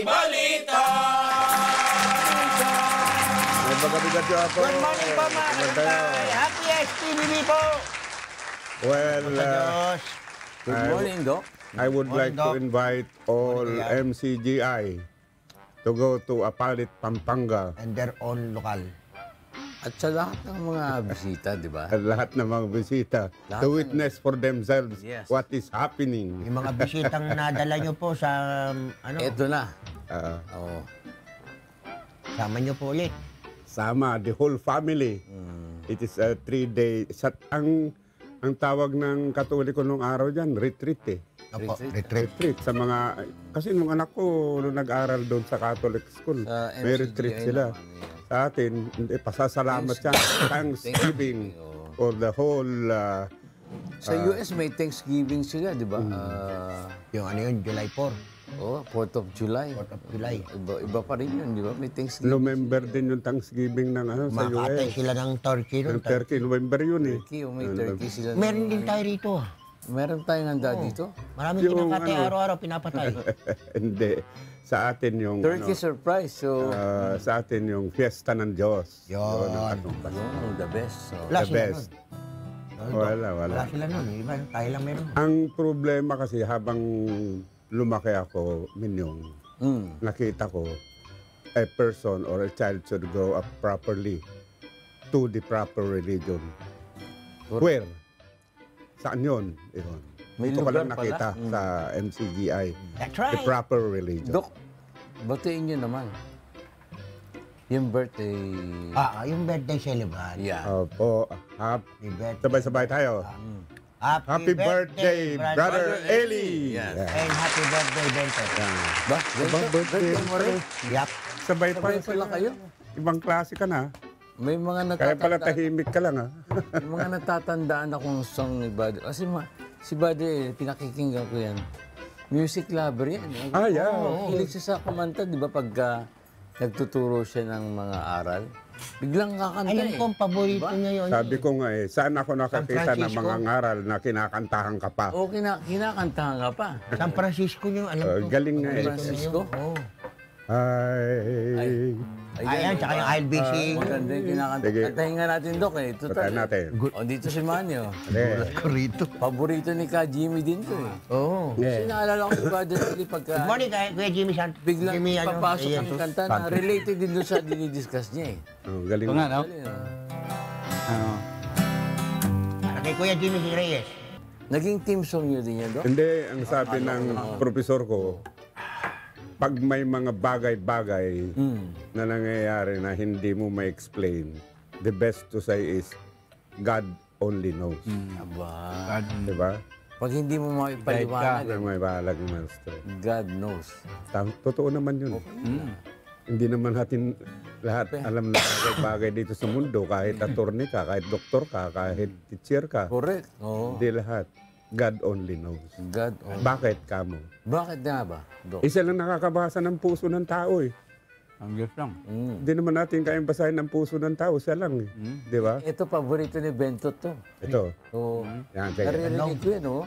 Balita! Good morning po mga kapatay. Happy SPBB po. Well, Good morning, Doc. I would like to invite all MCGI to go to Apalit, Pampanga. And they're all local. At sa lahat ng mga bisita, di ba? At lahat ng mga bisita Lahat to witness for themselves Yes. what is happening. Yung mga bisitang nadala nyo po sa, ano, Ito na. Uh, sama nyo po ulit. Sama, the whole family. It is a 3-day. Ang tawag ng Katoliko nung araw dyan, retreat eh. Opo, Retreat. retreat. Retreat sa mga, kasi nung anak ko nung nag-aral doon sa Catholic school, Sa may MCGI retreat sila. naman, yeah. Sa atin, pasasalamat siya. Thanksgiving for the whole... Sa US may Thanksgiving sila, di ba? Yung ano yun, July 4, 4th of July. 4th of July. Iba pa rin yun, di ba? May Thanksgiving. November din yung Thanksgiving ng sa Makatay US. sila ng turkey nun. Ng Turkey, November yun eh. Turkey, may turkey sila. Meron din tayo rito. Meron tayong handa dito. Maraming Yung kinakatay, ano- araw-araw pinapatay. Hindi. Sa atin yung... Turkey surprise. So, sa atin yung Fiesta ng Diyos. Yun. ang katumbas. the best. So, Wala The sila best. nun. Wala. Wala sila nun. Iba, tayo lang meron. Ang problema kasi habang lumaki ako, Minyong, nakita ko a person or a child should grow up properly to the proper religion. Where? Saan yun? Yun. May Ito ko lang lugar pala. nakita sa MCGI. That's The right. proper religion. Doc, batiin nyo naman. Yung birthday. Yung birthday celebrant. Yeah. Opo. Happy birthday. Sabay-sabay tayo. Happy birthday, Brother Eli! Yes. Yeah. And happy birthday, Bento. Ba? birthday mo rin? Yup. Sabay Sabay pa pala kayo? Ibang klase ka na. May mga Kaya pala natatandaan. tahimik ka lang ha. May mga natatandaan akong song ni Buddy. Kasi si Buddy, pinakikinggan ko yan. Music lover yan. Yeah. Hilig siya sa kumanta, di ba? Pagka nagtuturo siya ng mga aral. Biglang kakanta Alam ko, ang paborito niya yun. Sabi ko nga saan ako nakakita ng Francisco. mga ngaral na kinakantahan ka pa? O, kinakantahan ka pa. San Francisco yung alam ko. Galing nga San Francisco? Oo. Ay. Ayan, tsaka yung I'll be sing. Maganda yung kinakanta. Sige. Kantahin nga natin, Doc. Total, Patayin natin. O, dito si Manny. Rito. Paborito ni Ka Jimmy din to eh. Oo. Kasi naalala ko si Buddy Eli pagka Good morning, Kuya Jimmy San. biglang Jimmy, ano, papasok ayan. ang kanta na related din doon sa dinidiscuss niya eh. Galing. no? Para kay Kuya Jimmy si Reyes. Naging team song niyo din yan, Doc? Hindi, ang sabi ng profesor ko, pag may mga bagay-bagay na nangyayari na hindi mo ma-explain, the best to say is, God only knows. Aba. Diba? Pag hindi mo maipaliwanag, Ang may bahalag ng master. God knows. Totoo naman yun. Hindi naman natin lahat alam na bagay-bagay dito sa mundo. Kahit attorney ka, kahit doktor ka, kahit teacher ka. Correct. Oo. Hindi lahat. God only knows. God only. Bakit kamo? Bakit nga ba, Doc? Isa lang nakakabasa ng puso ng tao eh. Ang Diyos lang. Hindi naman natin kayang basahin ng puso ng tao. Siya lang eh. Di ba? Ito, paborito ni Bento to. Ito. Oo. Yan, sige. Naririnig ko yan, oh.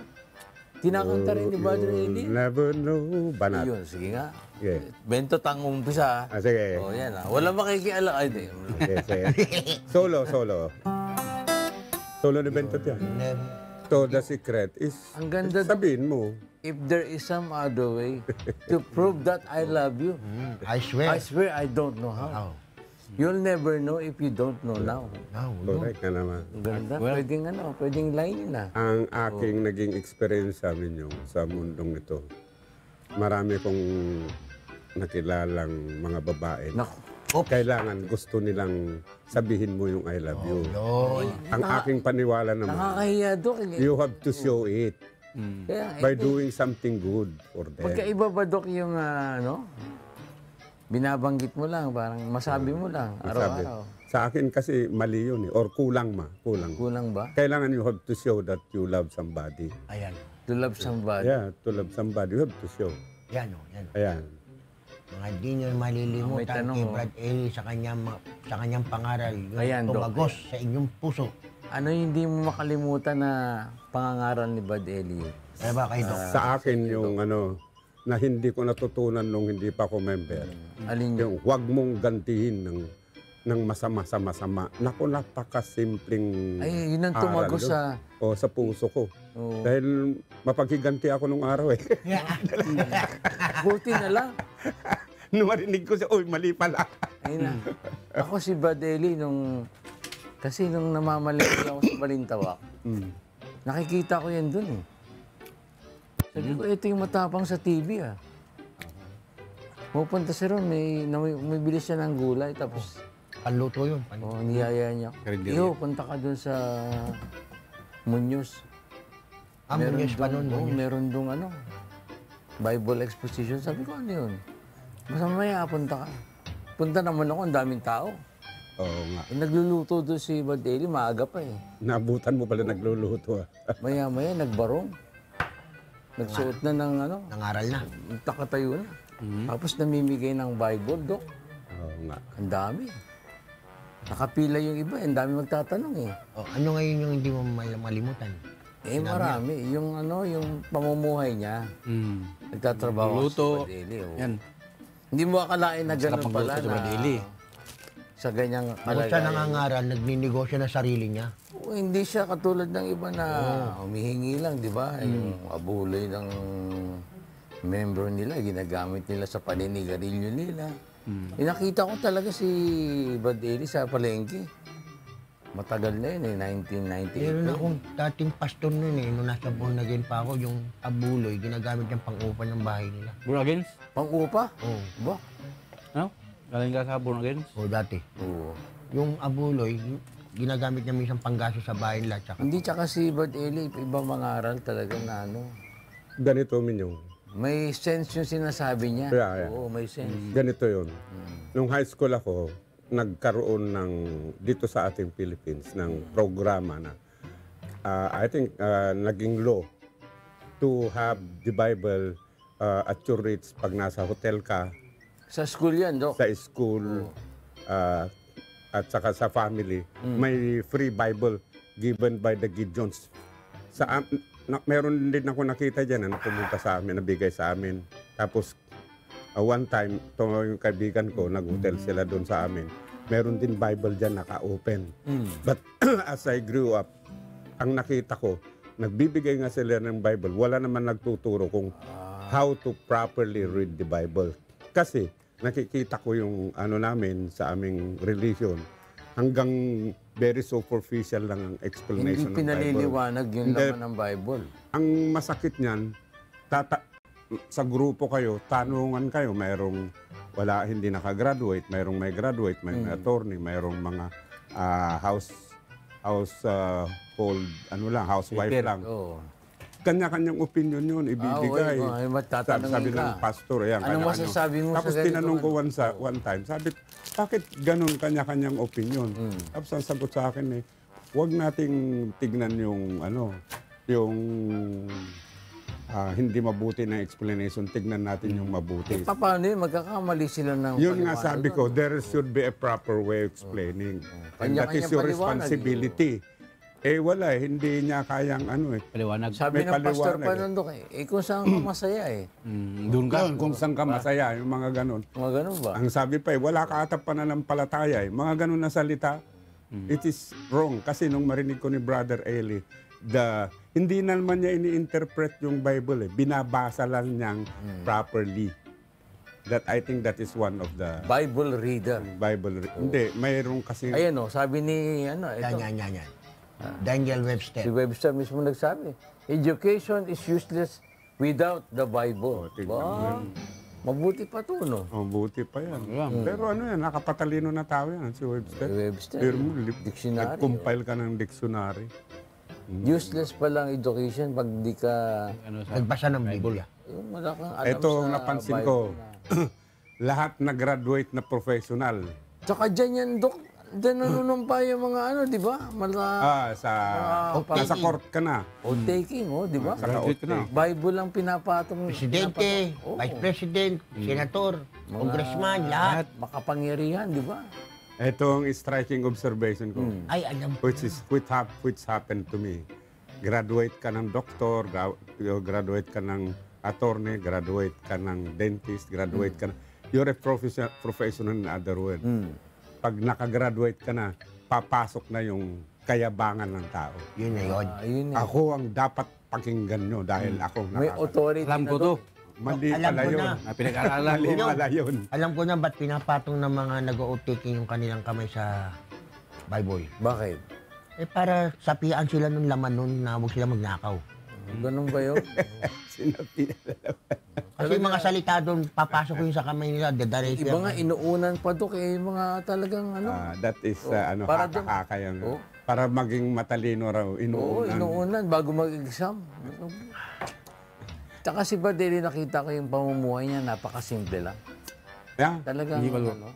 Kinakanta rin ni Buddy Eli. Never know. Banat. Ayun, sige nga. Sige. Bento tang umpisa. Sige. Oh, yan ah. Wala makikialam. Ay, di. Sige, sige. Solo. Solo ni Bentot yan. So, the secret is, Ang ganda. sabihin mo, If there is some other way to prove that I love you, I swear. I swear I don't know how. You'll never know if you don't know now. correct na naman. Ang ganda. Pwedeng line yun ah. Ang aking naging experience sa amin yung sa mundong ito, marami kong nakilalang mga babae. Naku. Kailangan gusto nilang sabihin mo yung I love you. Yun. Ang aking paniwala naman, Nakakahiya, Dok. you have to show it Kaya, by doing something good for them. Magkaiba ba, Dok, yung ano? Binabanggit mo lang, parang masabi mo lang, Sabi, araw-araw. sa akin kasi mali yun eh, or kulang. Kulang ba? Kailangan you have to show that you love somebody. Ayan. To love somebody. Yeah, to love somebody, you have to show. Yan o, yan. Ayan. Mga di nyo May malilimutan tanong, kay oh. Brad Eli sa kanyang pangaral. Yung Ayan, Dok. tumagos sa inyong puso. Ano yung hindi mo makalimutan na pangangaral ni Bud Eli? Kaya ba kayo, Dok? Sa akin yung ano, na hindi ko natutunan nung hindi pa ako member. Alin yun? Yung huwag mong gantihin ng masama sa masama. Naku, napakasimpleng Ay, yun ang aral tumago yun. sa... Sa puso ko. Oo. Dahil mapaghiganti ako nung araw eh. Buti na lang. Nung marinig ko siya, uy, mali pala. Ayun na. Ako si Badeli kasi nung namamalengke ako sa Balintawak, nakikita ko yan dun eh. Sabi ko, ito yung matapang sa TV ah. Pupunta siya ron, may bili siya ng gulay, tapos Panluto yun. niyaya niya. Iyo, punta ka dun sa Muñoz. Muñoz pa nun. Oo, meron dong Bible exposition. Sabi ko, ano yun? Basta mamaya, punta ka. Punta naman ako, ang daming tao. Oo nga. Nagluluto doon si Badeli, maaga pa eh. Nabutan mo pala nagluluto. Maya-maya, nagbarong. Nagsuot na ng Nangaral na. takatayo na. Tapos namimigay ng Bible, Dok. Oo nga. Ang dami. Nakapila yung iba, ang dami magtatanong eh. Ano ngayon yung hindi mo malimutan? Marami. Yung yung pamumuhay niya. Nagtatrabaho Luto. sa Badeli. Oh. Yan. Hindi mo akalain na gano'n magluto pala sa na Badeli. sa ganyang Bukod siya kalagayan. nangangaral, nagninegosyo na sarili niya. Hindi siya katulad ng iba na humihingi lang, di ba? Yung abuloy ng member nila, ginagamit nila sa paninigarilyo nila. Nakita ko talaga si Badeli sa palengke. Matagal na yun eh, 1998. Meron akong dating pastor nun eh, nung nasa born again pa ako, yung abuloy, ginagamit niyang pang-upa ng bahay nila. Born again? Pang-upa? Oo. Ba? Ano? Galing ka sa born again? O dati. Oo. Yung abuloy, ginagamit niya minsan panggaso sa bahay nila. Tsaka, Hindi, tsaka si Badeli, ibang mangaral talaga na Ganito, Minyong. may sense yung sinasabi niya. Yeah. Oo, may sense. Ganito yun. Nung high school ako, nagkaroon dito sa ating Philippines, ng programa na, I think, naging law to have the Bible at your rates pag nasa hotel ka, Sa school yan, Dok. sa school, at saka sa family, may free Bible given by the Gideons. Meron din ako nakita dyan na pumunta sa amin, nabigay sa amin. Tapos, one time, yung kaibigan ko, nag-hotel sila doon sa amin. Meron din Bible dyan naka-open. But as I grew up, ang nakita ko, nagbibigay nga sila ng Bible. Wala naman nagtuturo kung how to properly read the Bible. Kasi nakikita ko yung namin sa aming religion, hanggang very superficial lang ang explanation Hindi ng Bible. pinaliliwanag yung Hindi. laman ng Bible. Ang masakit niyan, sa grupo kayo, tanungan kayo, hindi nakagraduate, mayroong may graduate, may attorney, mayroong mga housewife lang. Oo. Kanya-kanyang opinion yun, ibibigay. Ay, matatanungin Sabi ka. ng pastor, ayan, Anong masasabi mo Tapos sa ganito? tinanong ko one time, sabi, bakit ganun kanya-kanyang opinion? Tapos ang sagot sa akin huwag nating tignan yung hindi mabuti na explanation, tignan natin yung mabuti. Paano yun? Magkakamali sila ng Yun nga paliwanag sabi doon. ko, there should be a proper way of explaining. And that is Kanya-kanyang your paliwanag, responsibility. Wala hindi niya kayang Paliwanag. Sabi may ng pastor paliwanag pa nun, Dok, kung saan ka masaya Doon ka. Yun, kung saan ka masaya, yung mga ganun. Mga ganun ba? Ang sabi pa wala ka atap pananampalataya mga ganun na salita, it is wrong. Kasi nung marinig ko ni Brother Eli, hindi naman niya ini-interpret yung Bible binabasa lang niyang properly. I think that is one of the Bible reader. Bible. Hindi, mayroong kasi... Ayan sabi ni, ito, yan. Daniel Webster. si Webster mismo nagsabi, education is useless without the Bible. Ba? Mabuti pa to, no? Buti pa yan. Pero nakapatalino na tao yan, si Webster. Si Webster, Pero dictionary. nag-compile ka ng dictionary. Useless pa lang education pag di ka... Nagbasa ng Biblia. Yung wala kang alam Ito, sa napansin Bible ko, na- lahat na-graduate na professional. Tsaka dyan yan, Dok. Dyan nanunumpa yung mga di ba? Nasa court ka na. Taking, di ba? Saka Graduate ka na. Bible lang pinapatong. Presidente, Oo. Vice President, Senator, Congressman, lahat. Makapangyarihan, di ba? Ito ang striking observation ko. Ay, alam ko. Which happened to me. Graduate ka ng doktor, graduate ka ng attorney, graduate ka ng dentist, graduate ka na. You're a professional in other words. Pag nakagraduate ka na, papasok na yung kayabangan ng tao. Yun na yun. Yun eh. Ako ang dapat pakinggan nyo dahil ako May authority Alam na ko to. Mali Alam pala ko yun. na. Pinag-aralan Mali ko. pala yun. Alam ko na ba't pinapatong ng mga nag-o-taking yung kanilang kamay sa Bible. Bakit? Eh para sapian sila ng laman nun na huwag sila magnakaw. Ganun ba yun? Sinabi. Kasi yung mga salita doon, papasok yun sa kamay nila, dadari Iba nga, inuunan pa to kay mga talagang That is, para dyan- haka-haka yan. Oh. Para maging matalino raw, Oo, inuunan. inuunan bago mag-exam. Tsaka si Badeli, nakita ko yung pamumuhay niya, napakasimple lang. Yeah. Talagang, Hindi ba- ano,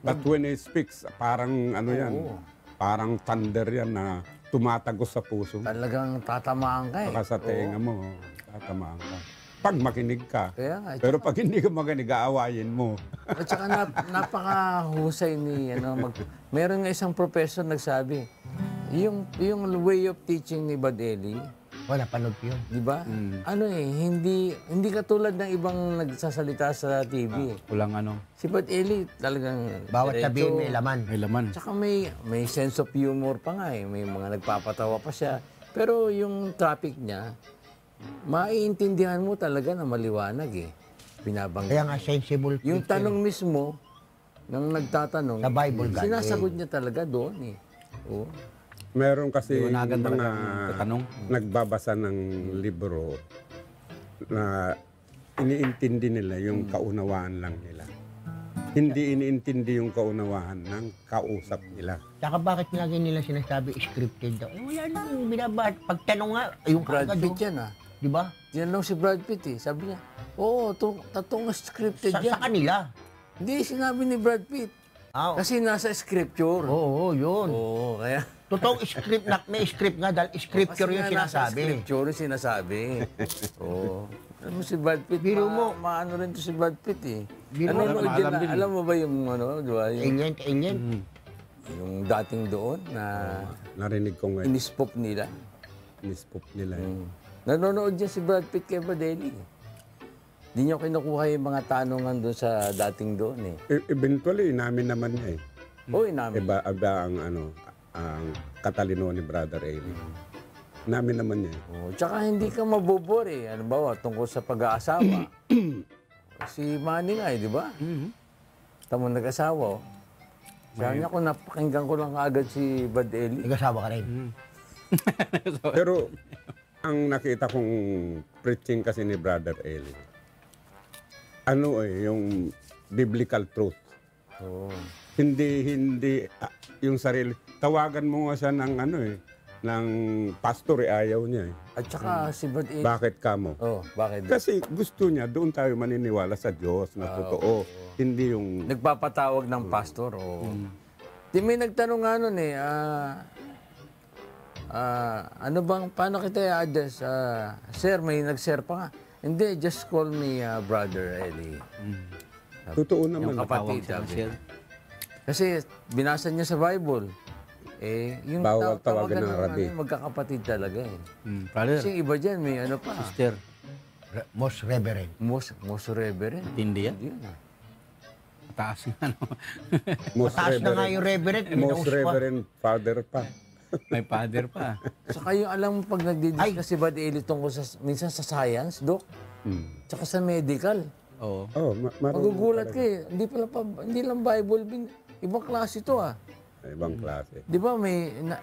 But when he speaks, parang ano yan, Oo. parang thunder yan na tumatagos sa puso. talagang tatamaan ka eh. Baka sa tenga mo, tatamaan ka. Pag makinig ka. Kaya nga, Pero pag hindi ka makinig, aawayin mo. at saka napakahusay ni, meron nga isang professor nagsabi, yung way of teaching ni Badeli, Wala, panood ko yun. di ba? Ano eh, hindi katulad ng ibang nagsasalita sa TV eh. Walang ano, Si Badeli talagang Bawat diretso. sabihin may laman. may laman. Tsaka may sense of humor pa nga eh. May mga nagpapatawa pa siya. Pero yung topic niya, maiintindihan mo talaga na maliwanag eh. Binabanggit. Kaya nga sensible Yung preacher. tanong mismo, ng nagtatanong, Sa Bible, God. sinasagot niya talaga doon eh. Oo. Meron kasi Liwanagan mga talaga ang tanong. nagbabasa ng libro na iniintindi nila yung kaunawaan lang nila. Hindi iniintindi yung kaunawaan ng kausap nila. Saka bakit lagi nila sinasabi scripted daw? Eh, wala nang binabasa. Pagtanong nga, yung Brad kagad, Pitt oh. yan ah. Di ba? Tinanong si Brad Pitt eh. Sabi niya, oo, tatong scripted Sa yan. kanila. Hindi, sinabi ni Brad Pitt. Ah, Kasi nasa scripture. oo, yun. Oo, kaya... Totoong script na, may script nga dahil scripture Kasi yung nga nasa sinasabi. scripture yung sinasabi. Oo. Alam mo si Brad Pitt, Biro mo. maano rin to si Brad Pitt eh. Biro mo. Nanonood Maalam din, din eh. alam mo ba yung ano, di ba? Alien. Yung dating doon na Narinig ko ngayon, inispop nila. nispook nila. eh. Nanonood din si Brad Pitt kay Badeli. Di niyo kinukuha yung mga tanungan doon sa dating doon eh. Eventually, namin naman niya eh. Uy, namin. Iba ang ang katalino ni Brother Eli. Namin naman niya eh. Oh, tsaka hindi ka mabobor eh. Ano ba, tungkol sa pag-aasawa. Si Manny nga eh, di ba? Tamo nag-asawa. Oh. Sabi niya kung napakinggan ko lang kaagad si Bad Eli. Nag-asawa ka rin. Pero ang nakita kong preaching kasi ni Brother Eli, yung biblical truth. Oo. Hindi yung sarili. Tawagan mo nga siya ng ng pastor, ayaw niya eh. At saka si Bad Eli. Bakit ka mo? Oh, bakit? Kasi gusto niya, doon tayo maniniwala sa Diyos na totoo. Hindi yung... Nagpapatawag ng pastor. Oh. Di may nagtanong nga nun eh, ano bang, paano kita i-address? Sir, may nag-share pa nga. Hindi, just call me Brother Eli. Totoo Yung naman. kapatid. sabi. Kasi binasa niya sa Bible. Eh, yung Bawal tawagan ng tawagan rabi. magkakapatid talaga eh. Brother, Kasi yung iba dyan, may ano pa. sister, Most reverend. Most reverend. tindi yan. Yun ah. Mataas nga, no? Most Taas na nga yung reverend. Most Minaus pa. Reverend Father pa. May father pa. Saka yung alam mo pag nagdi-discuss si Bad Eli tungkol sa, minsan sa science, Dok, tsaka sa medical. Oo. Oh, Magugulat ka eh. Hindi lang Bible, ibang klase ito ah. Ibang klase. Di ba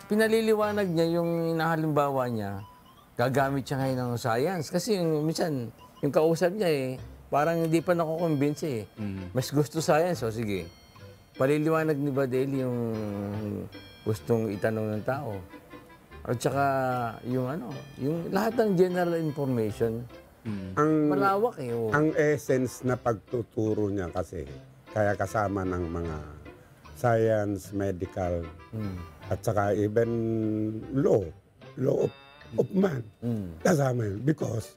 pinaliliwanag niya yung inahalimbawa niya, gagamit siya ngayon ng science. Kasi minsan, yung kausap niya eh, parang hindi pa nakukonvince eh. Mas gusto science, o sige. Paliliwanag ni Badeli yung gustong itanong ng tao. At saka yung yung lahat ng general information, malawak eh. Oh. Ang essence na pagtuturo niya kasi, kaya kasama ng mga science, medical, at saka even law of man. Kasama yun. Because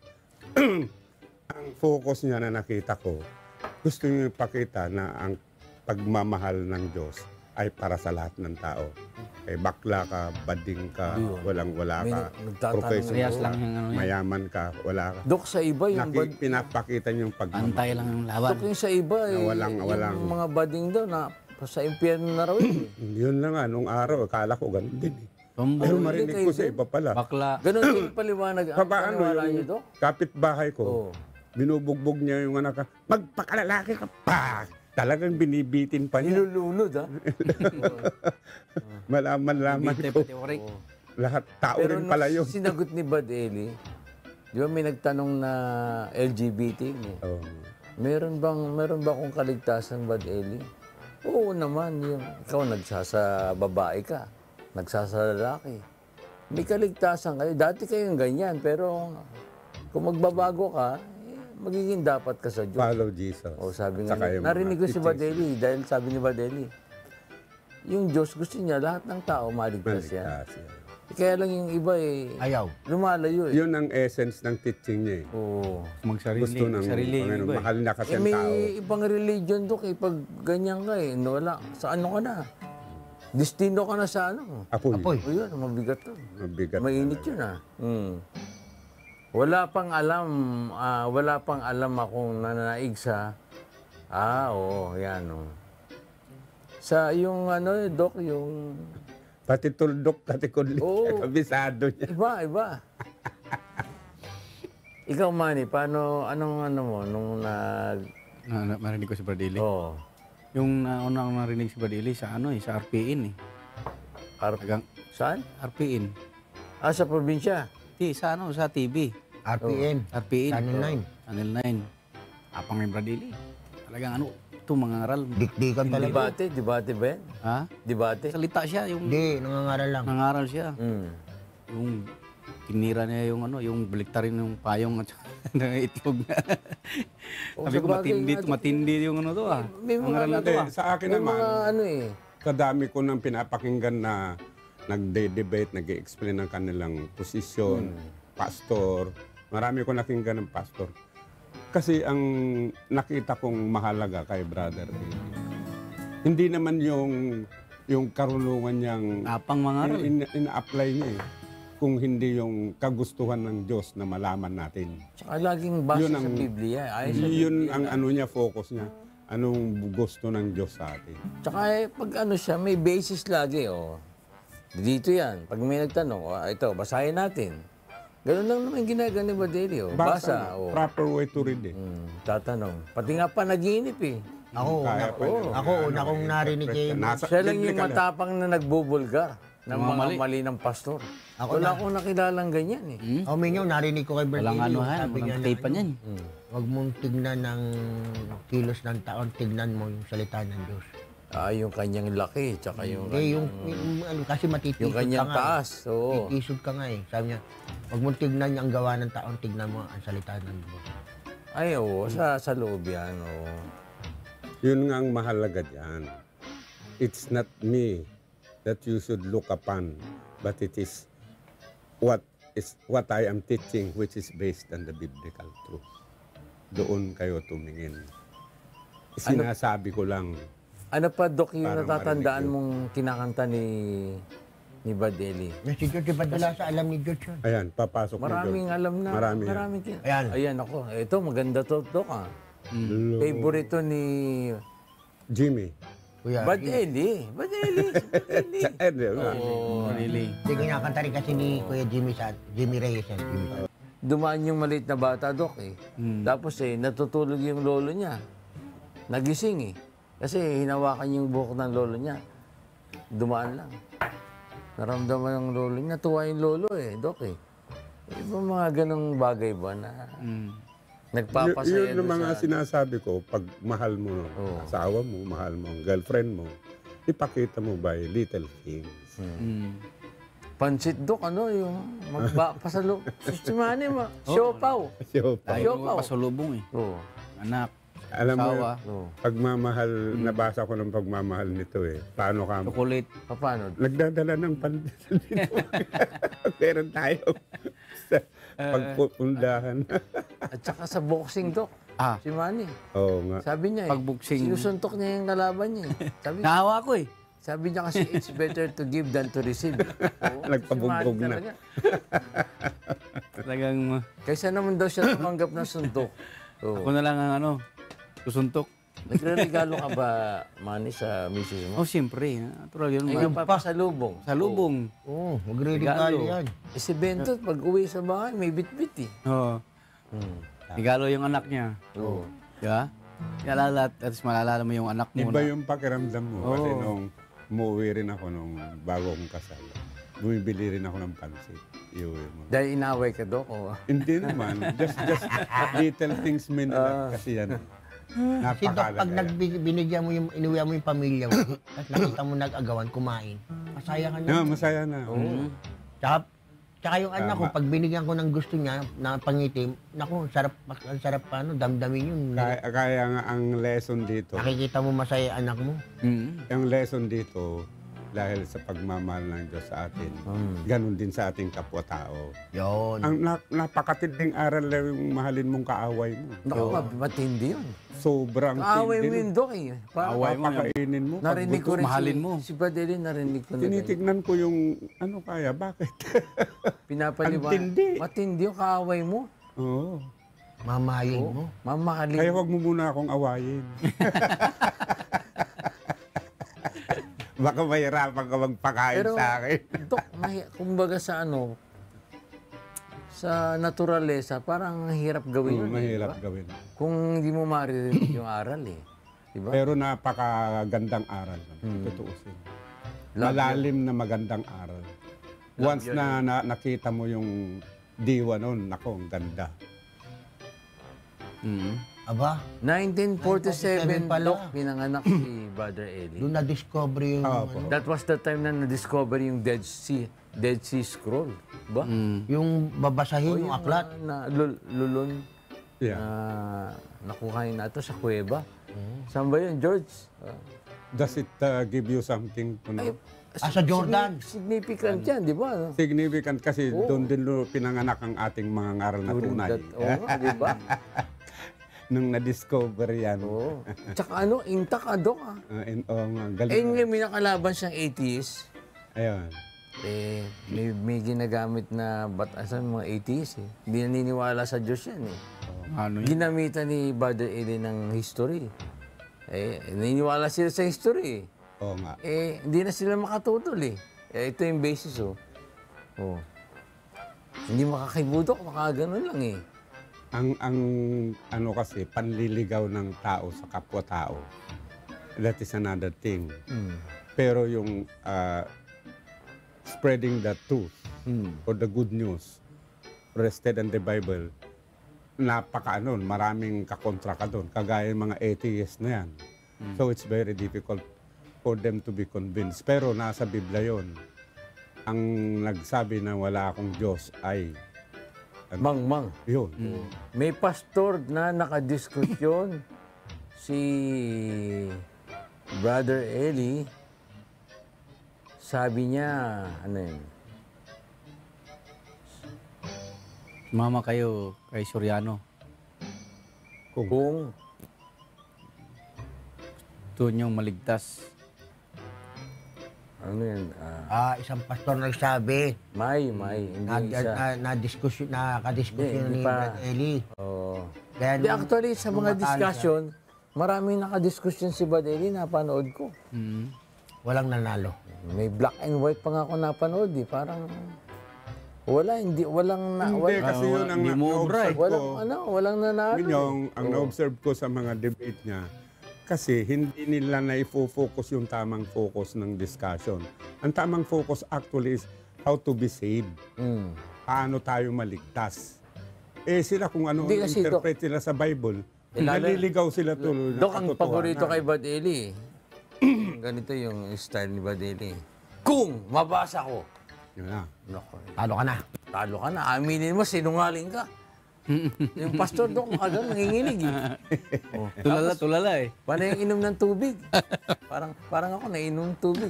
ang focus niya na nakita ko, gusto niya ipakita na ang pagmamahal ng Diyos ay para sa lahat ng tao. bakla ka, bading ka, Yun. walang-wala May ka, nagtatanong professor Parehas ka, lang yung ano yan. mayaman ka, wala ka. Dok, sa iba yung Pinapakita niyo yung pagmamahal. Antay lang yung laban. Dok, yung sa iba, eh, walang- yung mga bading daw na sa impyerno na raw yun. Yun na nga, nung araw, akala ko ganun din eh. Tumbo. Pero marinig ko sa iba pala. Bakla. Ganun din paliwanag. Ang Paano paniwala niyo, yung Dok? kapitbahay ko, Oo. binubugbog niya yung anak ka, magpakalalaki ka pa! Talagang binibitin pa niya. Nilulunod, ha? Malaman Bite, ko. pati orik. Lahat tao Pero rin nung pala yun. sinagot ni Bad Eli, di ba may nagtanong na LGBT? Oh. Meron ba akong kaligtasan, Bad Eli? Oo naman, yung ikaw nagsasababae ka, nagsasalalaki. May kaligtasan kayo. Dati kayong ganyan, pero kung magbabago ka, magiging dapat ka sa Diyos. Follow Jesus. O sabi nga, Saka yung narinig ko mga si teachings. Bad Eli, dahil sabi ni Bad Eli, yung Diyos gusto niya lahat ng tao maligtas yan. Maligtas yan. Kaya lang yung iba Ayaw. lumalayo eh. Yun ang essence ng teaching niya eh. Oo. Magsarili. Gusto ng Sarili. Panginoon, iba eh. mahal na kasi ang May tao. ibang religion doon kay pag ganyan ka eh. No, wala. Sa ano ka na? Destino ka na sa ano. Apoy. Apoy. O yun, mabigat to. Mabigat. Mainit yun ah. Wala pang alam akong nananaig sa, oo, yan o. Sa yung ano, Dok, yung Pati tuldok, pati kudli. Oo. Kabisado niya. iba. Ikaw, Manny, anong ano mo, nung Marinig ko si Bradley. oh, Yung unang narinig si Bradley sa sa RPN eh. Talagang saan? RPN. Sa probinsya. Di, sa sa TV. RPN. RPN. Channel 9. Channel 9. Apang may Bradley. Talagang ito mga ngaral. Dikdikan talaga. Debate ba yan? Ha? Debate? Salita siya, yung Hindi, nangangaral lang. nangaral siya. Mm. Yung tinira niya yung baliktarin yung payong at itlog na. Sabi ko, matindi yung to ah. May mga Mangaral na to ah. Sa akin May naman, mga ano eh. kadami ko nang pinapakinggan na nagde-debate, nag-explain ng kanilang posisyon, pastor. Marami ko nakinggan ng pastor. Kasi ang nakita kong mahalaga kay Brother Eli, hindi naman yung karunungan niyang Apang mangaral. ina-apply niya eh. Kung hindi yung kagustuhan ng Diyos na malaman natin. Tsaka laging base Yun sa ang- Biblia. Ay, sa Yun Biblia. ang ano niya, focus niya. Anong gusto ng Diyos sa atin. Tsaka pag ano siya, may basis lagi. Oh. Dito yan. Pag may nagtanong, ito, basahin natin. Ganun lang naman ginagawa ni Badeli. Oh. Basa. Oh. Proper way to read eh. Tatanong. Pati nga pa nag-iinip eh. Kaya pa yun. Ako, una kong narinig kay Siya lang yung biblical matapang na nagbubulgar ng mga mali ng pastor. Wala akong nakilalang ganyan eh. Minyo, narinig ko kay Walang Bertini. anuhan, Sabi niya walang na, tape yan. huwag mong tignan ng kilos ng taon, tignan mo yung salita ng Diyos. Yung kanyang laki, tsaka yung, Kasi matitisod yung kanyang ka nga. taas. Oo. Titisod ka nga eh. Sabi niya, huwag mong tignan ang gawa ng taon, tignan mo ang salita ng Diyos. Ay, oo. Sa loob yan. Oo. Yun nga ang mahalaga dyan. It's not me that you should look upon, but it is what I am teaching, which is based on the biblical truth. Doon kayo tumingin. Sinasabi ko lang, Ano pa, Dok, yung Parang natatandaan marinig mong kinakanta ni Badeli? Na si Diyos, iba dala sa alam ni Diyos yun. ayan, papasok na Maraming Diyos. alam na. Marami yan. Maraming Ayan. Ayan ako. Ito, maganda to, Dok. Ah. Lo- Favorito ni Jimmy. Kuya, Badeli. Badeli. Badeli. Bradley. hindi kinakanta rin kasi ni Kuya Jimmy Reyes yan. Dumaan yung maliit na bata, Dok eh. Tapos natutulog yung lolo niya. Nagising eh. Kasi hinawakan yung buhok ng lolo niya. Dumaan lang. Naramdaman yung lolo niya. Tuwa yung lolo eh, Dok eh. Iba mga ganong bagay ba na nagpapasaya Yun yung doon mga sa... sinasabi ko, pag mahal mo Oo. asawa mo, mahal mo ang girlfriend mo, ipakita mo by little things. Pansit, Dok, ano yung magpapasalo. Susumani mo. Siopaw. So, Tayo Siopaw. pasulubong eh. Oo. Anak, alam mo, asawa, pagmamahal, nabasa ko ng pagmamahal nito eh. Paano ka? chocolate. Paano? Nagdadala ng pandesal dito. Meron tayo sa pagpupundahan. At saka sa boxing, Dok. Ah, Si Manny. Oo nga. Sabi niya Pagboxing. sinusuntok niya yung kalaban niya. Sabi, nahawa ko eh. Sabi niya kasi, it's better to give than to receive. Oo, Nagpabugbog si Manny na. talaga. Talagang Kaysa naman daw siya tumanggap ng suntok. ako na lang ang susuntok. Nagre-regalo ka ba, Manny, sa misis mo? Oh, siyempre. Natural yun. Ay, papasalubong. Sa lubong. Oo, magre-regalo Regalo. yan. Eh, si Bento, pag uwi sa bahay, may bit-bit eh. Oo. Regalo yung anak niya. Oo. Di ba? At least malala mo yung anak mo. Iba yung pakiramdam mo. Kasi nung umuwi rin ako nung bago kong kasal, bumibili rin ako ng pansit. Iuwi mo. Dahil inaway ka, Dok? O? Hindi naman. Just little things mean a lot kasi yan. Kasi Dok, pag Napakalaga yan. binigyan mo yung, inuwi mo yung pamilya mo, at nakita mo nag-agawan, kumain, masaya ka na. No, masaya na. Tsaka yung anak ko, pag binigyan ko ng gusto niya, na pangitim, naku, ang sarap paano, damdamin yun. Kaya nga ang lesson dito, Nakikita mo masaya anak mo. ang lesson dito, dahil sa pagmamahal ng Diyos sa atin, ganun din sa ating kapwa-tao. Yun. Ang napakatinding aral lang yung mahalin mong kaaway mo. Naku, matindi yun. Sobrang Kaaway mo tindi. yun, Dok eh. Kaaway mo. Papakainin mo. Narinig ko rin mahalin mo. si Badeli, narinig ko na rin. Tinitignan ko yung ano kaya, bakit? Pinapaliwanag. Ang tindi. Matindi yung kaaway mo. Oo. Mamahalin mo. Mamahalin. Kaya wag mo muna akong awayin. Baka mahirapan ka magpakain Pero, sa akin. Dok, kumbaga sa sa naturalesa, parang hirap gawin yun. Mahirap Diba? gawin. Kung hindi mo maririnig yung aral eh. Diba? Pero napakagandang aral. Tutuusin. Malalim na magandang aral. Once na nakita mo yung diwa noon, nako, ang ganda. Aba, 1947, 1947 pala. Dok, pinanganak si Brother Eli. doon na-discover yung, Opo. That was the time na na-discover yung Dead Sea Scroll. Ba? yung babasahin, yung aklat. Lulon Yeah. na nakuha yun nato sa kuweba. Saan ba yun, George? Does it give you something to know? Sa Jordan. Significant yan, di ba? Significant kasi doon din pinanganak ang ating mga ngaral na tunay. Oo, di ba? Nung na-discover yan. Oo. Tsaka intact Dok ah. Galing. Eh, ngayon may nakalaban siyang atheist. Ayun. Eh, may ginagamit na batasan mga atheist eh. Hindi naniniwala sa Diyos yan eh. Ano yun? Ginamitan ni Brother Eli ng history. Eh, naniniwala sila sa history eh. Oo nga. Eh, hindi na sila makatutol eh. Ito yung basis oh. Oh. Hindi makakibudok, makaganon lang eh. Ang ano kasi, panliligaw ng tao sa kapwa-tao. That is another thing. Pero yung spreading the truth or the good news rested in the Bible, maraming kakontra ka doon. Kagaya yung mga atheists na yan. So it's very difficult for them to be convinced. Pero nasa Biblia yon. Ang nagsabi na wala akong Diyos ay Mang. yun. May pastor na nakadiskusyon si Brother Eli. Sabi niya, ano yun? Mama kayo kay Soriano. Kung Doon yung maligtas. ano yun? Isang pastor nagsabi, May. Hindi isa. nakadiskusyon Hindi ni pa. Brad Eli. Oo. Kaya Hindi, nung- actually, sa nung mga matalo discussion, maraming nakadiskusyon si Brother Eli, napanood ko. Mm. walang nanalo. May black and white pa nga ako napanood eh. Parang walang Hindi kasi yun ang hindi mo obra eh. na-observe ko. Walang nanalo. Yun yung ang na-observe ko sa mga debate niya. Kasi hindi nila na-focus yung tamang focus ng discussion. Ang tamang focus actually is how to be saved. Paano tayo maligtas. Eh sila kung ano Hindi kasi, interpret sila sa Bible, lalo- naliligaw sila tuloy. Dok, ang paborito kay Brad Eli, ganito yung style ni Brad Eli. Kung mabasa ko, Yun na. nako, Talo ka na. talo ka na. Aminin mo, sinungaling ka. Yung pastor doon, makagano, nanginginig eh. Oh. Tulala eh. Paano yung inom ng tubig? Parang ako nainom ng tubig.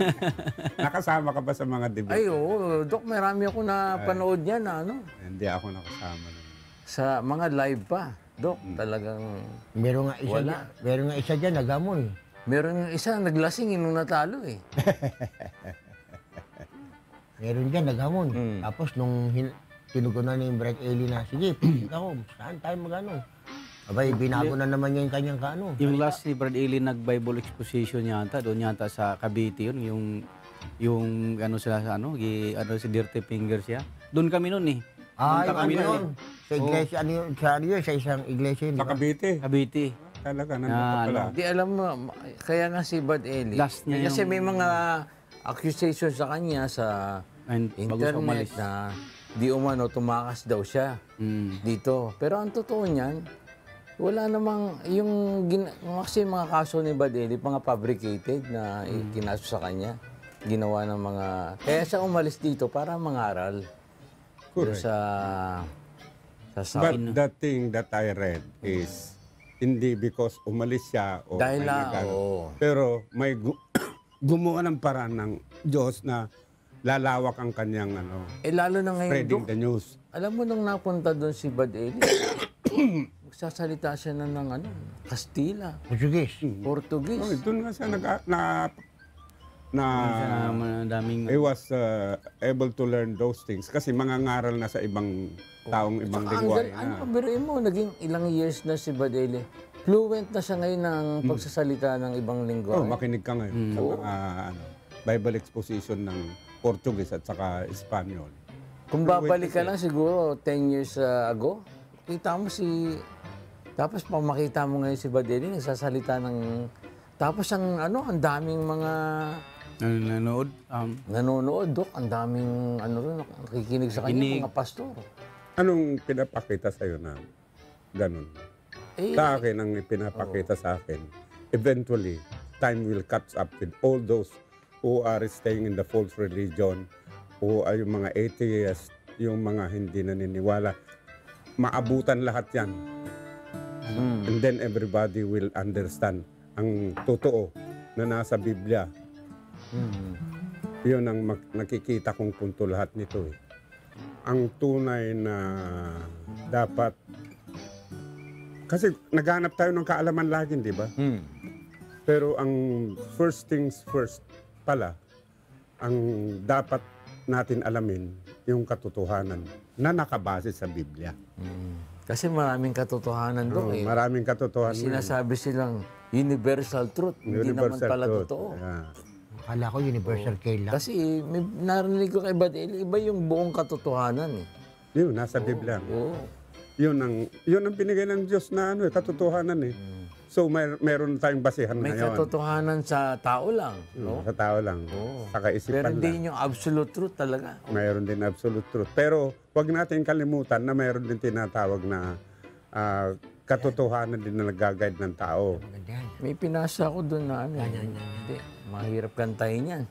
Nakasama ka ba sa mga debate? Ay, oo. Dok, marami ako na panood niya na ano. Hindi ako nakasama. Sa mga live pa. Dok, talagang Meron nga isa Wala. dyan. Meron nga isa dyan, nagamon. Meron yung isa, naglasing nung natalo eh. Meron dyan, naghamon. Tapos nung tinugunan ni Brett Ely na, sige, pagkita ako, saan tayo magano? Abay, binago na naman niya yung kanyang kaano. Yung last ni Brad Ely nag-Bible exposition yata, doon yata sa Cavite yun, yung ano sila sa ano, si Dirty Fingers siya. Doon kami noon eh. Ay, Punta kami ano nun yun? Sa iglesia, ano yun? Sa isang iglesia yun, di Sa ba? Cavite. Cavite. Talaga, nandun ka pala. Di alam mo, kaya nga si Bud Eli. Last niya Kasi yung- may mga accusation sa kanya sa And bago siya internet umalis. na di umano tumakas daw siya dito. Pero ang totoo niyan, wala namang kasi mga kaso ni Bud Eli, mga fabricated na kinaso sa kanya. Ginawa ng mga... Kaya siya umalis dito para mangaral. Correct. Sa But the thing that I read is, hindi because umalis siya o Dahil may lang, nagano. oo. Pero may gumawa ng paraan ng Diyos na lalawak ang kanyang lalo na ngayon, spreading Dok, the news. alam mo nung napunta doon si Bud Eli, magsasalita siya ng Kastila, Portuguese. Oh, Portuguese. doon nga siya Daming he was able to learn those things kasi mga ngaral na sa ibang taong ibang lingwahe Ano na. pa, biruin mo, naging ilang years na si Bud Eli. Fluent na siya ngayon ng pagsasalita ng ibang lingwa. Oh, makinig ka ngayon sa mga Bible exposition ng Portuguese at saka Espanyol. Kung babalik ka lang siguro 10 years ago, kita mo tapos pag makita mo ngayon si Bud Eli, nagsasalita ng... Tapos ang daming mga nanonood. nanonood, Dok. Ang daming nakikinig sa kanya, mga pastor. Anong pinapakita sa'yo na ganun? Sa akin, ang pinapakita sa akin, eventually, time will catch up with all those who are staying in the false religion, o yung mga atheists, yung mga hindi naniniwala. Maabutan lahat yan. And then everybody will understand ang totoo na nasa Biblia. Yun ang nakikita kong punto lahat nito eh. Ang tunay na dapat, kasi naghanap tayo ng kaalaman lagi, di ba? Pero ang first things first pala, ang dapat natin alamin yung katotohanan na nakabase sa Biblia. Kasi maraming katotohanan doon eh. Maraming katotohanan. Sinasabi silang universal truth. Hindi naman Universal pala truth. totoo. Yeah. Akala ko universal K lang. Kasi narinig ko kay Bud Eli, iba yung buong katotohanan eh. Yun, nasa Biblia. Oo. Yun ang binigay ng Diyos na katotohanan eh. So meron tayong basihan May ngayon. katotohanan sa tao lang. No? Sa tao lang. Sa kaisipan Pero lang. hindi yung absolute truth talaga. Mayroon din absolute truth. Pero wag natin kalimutan na mayroon din tinatawag na katotohanan din na nag-guide ng tao. Maganda yan. May pinasa ko doon na hindi. Mahirap kantahin yan.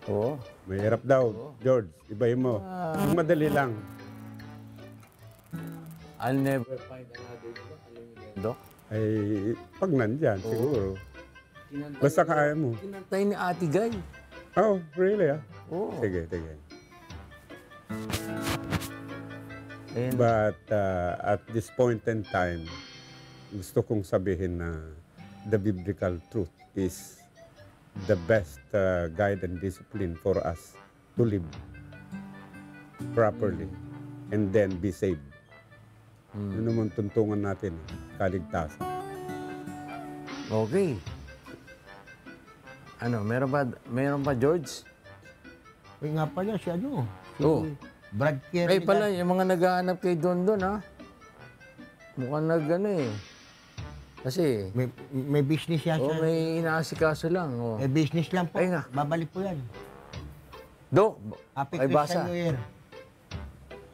Oo. Mahirap daw, George. Ibahin mo. Yung madali lang. I'll never find another God. Alam niyo yan, Dok? Ay, pag nandyan, siguro. Basta kaya mo. Kinantay ni Ate Guy. Oh, really Oo. Sige. Ayun. But at this point in time, gusto kong sabihin na the biblical truth is the best guide and discipline for us to live properly and then be saved. Yun naman tuntungan natin, kaligtasan. Okay. Meron pa, George? Uy, nga pala si si Oo. Brad Kerr. Ay pala, yung mga naghahanap kay Don ha? Mukhang Kasi, May business yan siya. may inaasikaso lang. Oh. May business lang po. Ay nga. Babalik po yan. Dok, Happy ay basa. Christian New Year.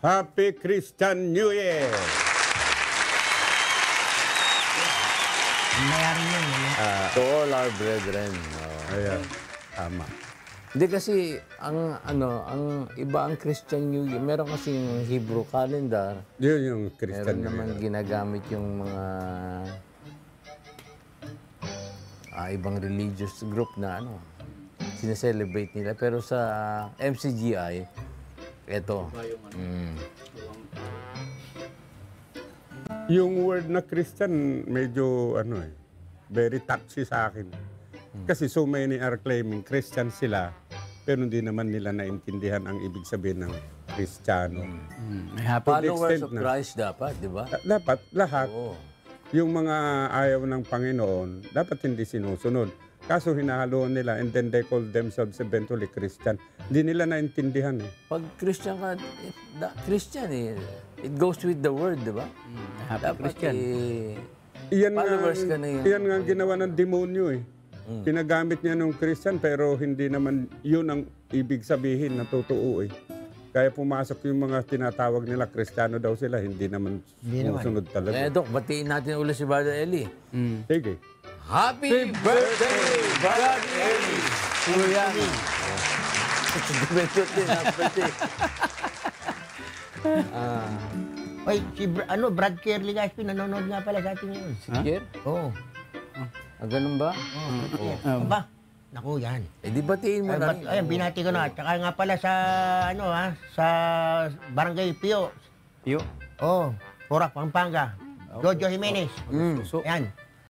Happy Christian New Year! Mayari yun. To all our brethren. Oh. Ayan, tama. Hindi kasi, ang iba ang Christian New Year. Meron kasi yung Hebrew calendar. Yun yung Meron Christian New naman Year. ginagamit yung mga ibang religious group na sineselebrate nila. Pero sa MCGI, eto. Yung word na Christian, medyo very touchy sa akin. Kasi so many are claiming Christian sila, pero hindi naman nila naintindihan ang ibig sabihin ng Kristiyano. May happy. Followers extent of na- Christ dapat, di ba? Dapat lahat, Oo. yung mga ayaw ng Panginoon, dapat hindi sinusunod. Kaso hinahaluan nila and then they call themselves eventually Christian. Hindi nila naintindihan eh. Pag Christian ka, Christian eh. It goes with the word, di ba? Happy Dapat Christian. Iyan Followers nga, ka na yun. iyan nga ang ginawa ng demonyo eh. Pinagamit niya ng Christian pero hindi naman yun ang ibig sabihin na totoo eh. Kaya pumasok yung mga tinatawag nila Kristiyano daw sila, hindi naman sumusunod talaga. Eh, Dok, batiin natin ulit si Brother Eli. Sige. Happy birthday, Brother Eli! Kuya. Sentimiento din, happy birthday. Oy, si Brad Kerly Gaspi, nanonood nga pala sa atin ngayon. Sige? Oo. Ganun ba? Aba, naku yan. Eh, di batiin mo na rin. Ayun, binati ko na. Tsaka nga pala sa, sa Barangay Pio. Yo. Oh, Porac, Pampanga. Jojo Jimenez. So, Yan.